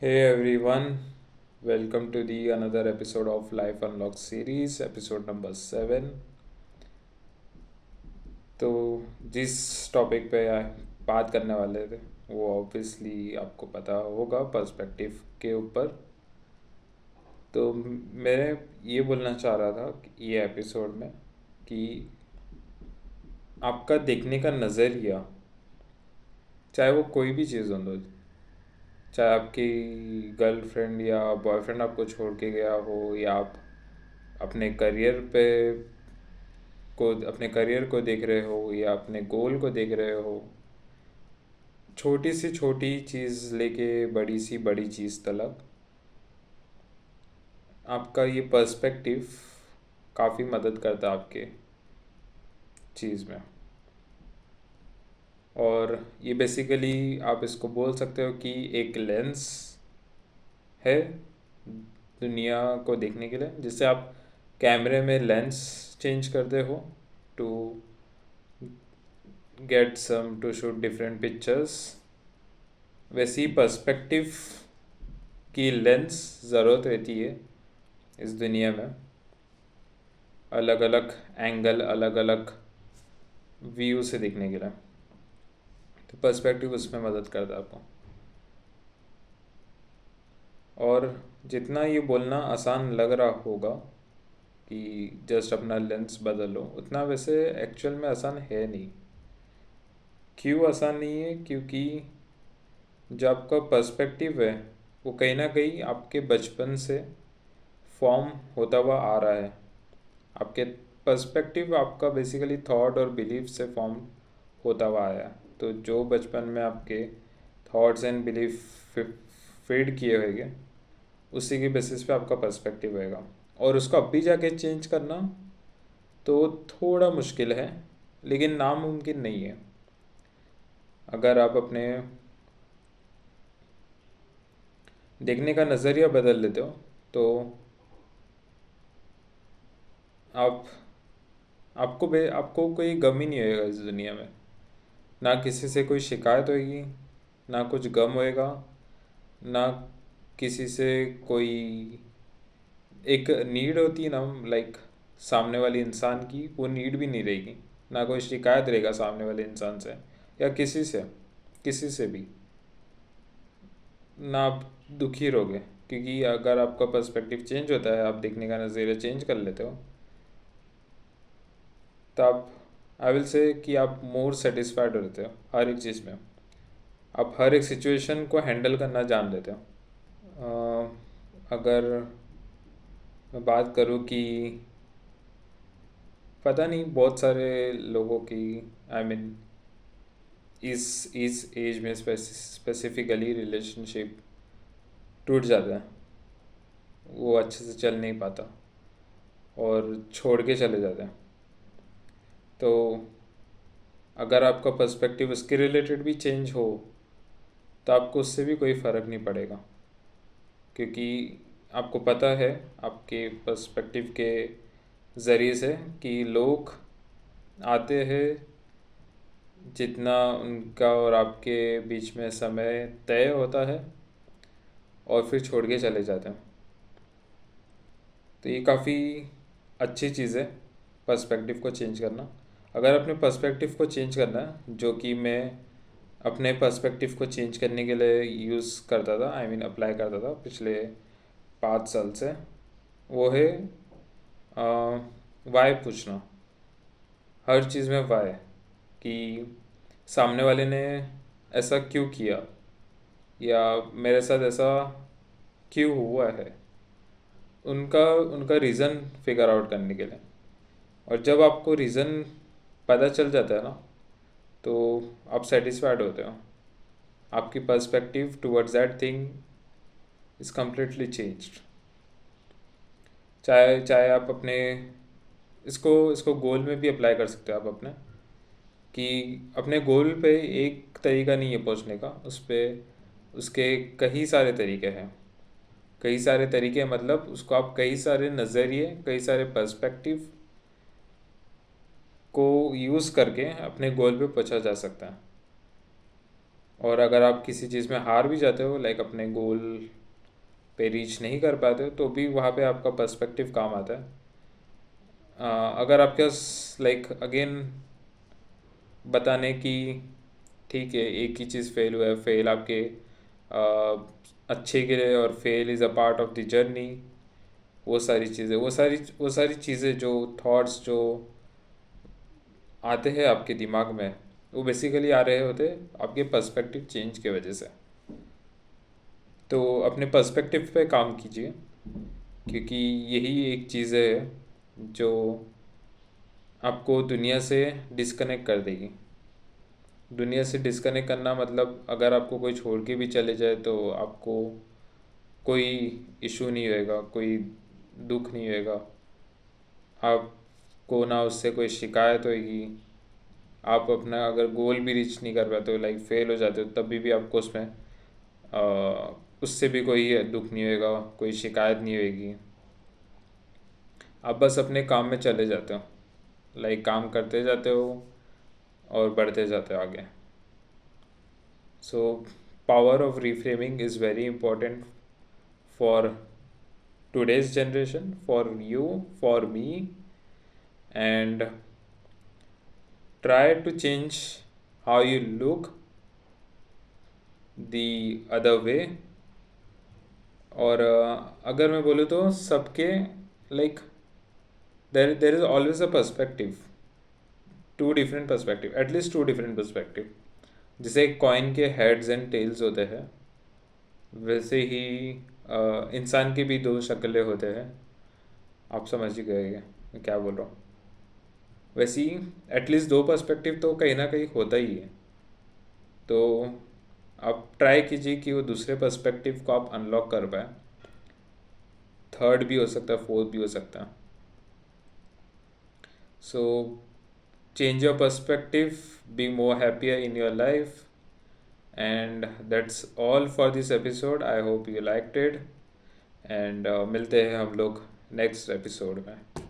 Hey everyone, welcome to the another episode of Life Unlocked series, episode number 7. तो जिस topic पे बात करने वाले थे वो ऑब्वियसली आपको पता होगा पर्सपेक्टिव के ऊपर। तो मैं ये बोलना चाह रहा था कि ये एपिसोड में कि आपका देखने का नज़रिया, चाहे वो कोई भी चीज़ हो, चाहे आपकी गर्लफ्रेंड या बॉयफ्रेंड आपको छोड़ के गया हो या आप अपने करियर पे अपने करियर को देख रहे हो या अपने गोल को देख रहे हो, छोटी सी छोटी चीज़ लेके बड़ी सी बड़ी चीज़ तलक, आपका ये पर्सपेक्टिव काफ़ी मदद करता है आपके चीज़ में। और ये बेसिकली आप इसको बोल सकते हो कि एक लेंस है दुनिया को देखने के लिए, जिससे आप कैमरे में लेंस चेंज करते हो to get some to shoot different pictures. वैसी पर्सपेक्टिव की लेंस ज़रूरत रहती है इस दुनिया में, अलग अलग एंगल, अलग अलग व्यू से देखने के लिए। तो पर्सपेक्टिव उसमें मदद करता है आपको। और जितना ये बोलना आसान लग रहा होगा कि जस्ट अपना लेंस बदलो, उतना वैसे एक्चुअल में आसान है नहीं। क्यों आसान नहीं है? क्योंकि जो आपका पर्सपेक्टिव है वो कहीं ना कहीं आपके बचपन से फॉर्म होता हुआ आ रहा है। आपके पर्सपेक्टिव आपका बेसिकली थॉट और बिलीफ से फॉर्म होता हुआ आया। तो जो बचपन में आपके थॉट्स एंड बिलीफ फीड किए होंगे, उसी के बेसिस पे आपका पर्सपेक्टिव होएगा। और उसको अब भी जाके चेंज करना तो थोड़ा मुश्किल है, लेकिन नामुमकिन नहीं है। अगर आप अपने देखने का नज़रिया बदल लेते हो तो आप आपको कोई गम ही नहीं होएगा इस दुनिया में। ना किसी से कोई शिकायत होएगी, ना कुछ गम होएगा, ना किसी से कोई एक नीड होती है ना, लाइक सामने वाले इंसान की वो नीड भी नहीं रहेगी। ना कोई शिकायत रहेगा सामने वाले इंसान से या किसी से भी। ना आप दुखी रहोगे, क्योंकि अगर आपका पर्सपेक्टिव चेंज होता है, आप देखने का नज़रिया चेंज कर लेते हो, तो आप, आई विल से कि आप मोर सेटिस्फाइड रहते हो हर एक चीज़ में। आप हर एक सिचुएशन को हैंडल करना जान लेते हो। अगर मैं बात करूँ कि पता नहीं, बहुत सारे लोगों की, आई मीन इस एज में स्पेसिफिकली रिलेशनशिप टूट जाता है, वो अच्छे से चल नहीं पाता और छोड़ के चले जाते हैं। तो अगर आपका पर्सपेक्टिव उसके रिलेटेड भी चेंज हो तो आपको उससे भी कोई फ़र्क नहीं पड़ेगा, क्योंकि आपको पता है आपके पर्सपेक्टिव के ज़रिए से कि लोग आते हैं, जितना उनका और आपके बीच में समय तय होता है, और फिर छोड़ के चले जाते हैं। तो ये काफ़ी अच्छी चीज़ है पर्सपेक्टिव को चेंज करना। अगर अपने पर्सपेक्टिव को चेंज करना है, जो कि मैं अपने पर्सपेक्टिव को चेंज करने के लिए यूज़ करता था, आई मीन अप्लाई करता था पिछले 5 साल से, वो है वाई पूछना। हर चीज़ में वाई, कि सामने वाले ने ऐसा क्यों किया या मेरे साथ ऐसा क्यों हुआ है, उनका उनका रीज़न फिगर आउट करने के लिए। और जब आपको रीज़न पता चल जाता है ना, तो आप सेटिस्फाइड होते हो। आपकी perspective towards that thing is completely changed. चाहे चाहे आप अपने इसको इसको गोल में भी अप्लाई कर सकते हो आप अपने, कि अपने गोल पे एक तरीका नहीं है पहुंचने का, उस पे उसके कई सारे तरीके हैं। कई सारे तरीके मतलब उसको आप कई सारे नज़रिए, कई सारे पर्सपेक्टिव को यूज़ करके अपने गोल पे पहुंचा जा सकता है। और अगर आप किसी चीज़ में हार भी जाते हो, लाइक अपने गोल पे रीच नहीं कर पाते हो, तो भी वहाँ पे आपका पर्सपेक्टिव काम आता है। अगर आपके पास लाइक अगेन बताने की, ठीक है एक ही चीज़ फेल हुआ है, फेल आपके अच्छे के लिए, और fail is a part of the journey. वो सारी चीज़ें, वो सारी चीज़ें जो थॉट्स जो आते हैं आपके दिमाग में, वो बेसिकली आ रहे होते आपके पर्सपेक्टिव चेंज के वजह से। तो अपने पर्सपेक्टिव पे काम कीजिए, क्योंकि यही एक चीज़ है जो आपको दुनिया से डिस्कनेक्ट कर देगी। दुनिया से डिस्कनेक्ट करना मतलब, अगर आपको कोई छोड़ के भी चले जाए तो आपको कोई इशू नहीं होएगा, कोई दुख नहीं होएगा, आपको ना उससे कोई शिकायत होएगी। आप अपना अगर गोल भी रीच नहीं कर पाते हो, लाइक फेल हो जाते हो, तभी भी आपको उसमें उससे भी कोई दुख नहीं होएगा, कोई शिकायत नहीं होएगी। आप बस अपने काम में चले जाते हो, लाइक काम करते जाते हो और बढ़ते जाते हो आगे। So power of reframing is very important for today's generation, for you, for me, and try to change how you look the other way। और अगर मैं बोलूँ तो सबके like there is always a perspective, two different perspective, at least two different perspective. जैसे coin के heads and tails होते हैं, वैसे ही इंसान की भी दो शक्लें होते हैं। आप समझ ही गए मैं क्या बोल रहा हूँ। वैसे ही एटलीस्ट दो पर्सपेक्टिव तो कहीं ना कहीं होता ही है। तो आप ट्राई कीजिए कि वो दूसरे पर्सपेक्टिव को आप अनलॉक कर पाए। थर्ड भी हो सकता है, फोर्थ भी हो सकता है। सो change your perspective, be more happier in your life, and that's all for this episode. I hope you liked it, and मिलते हैं हम लोग नेक्स्ट एपिसोड में।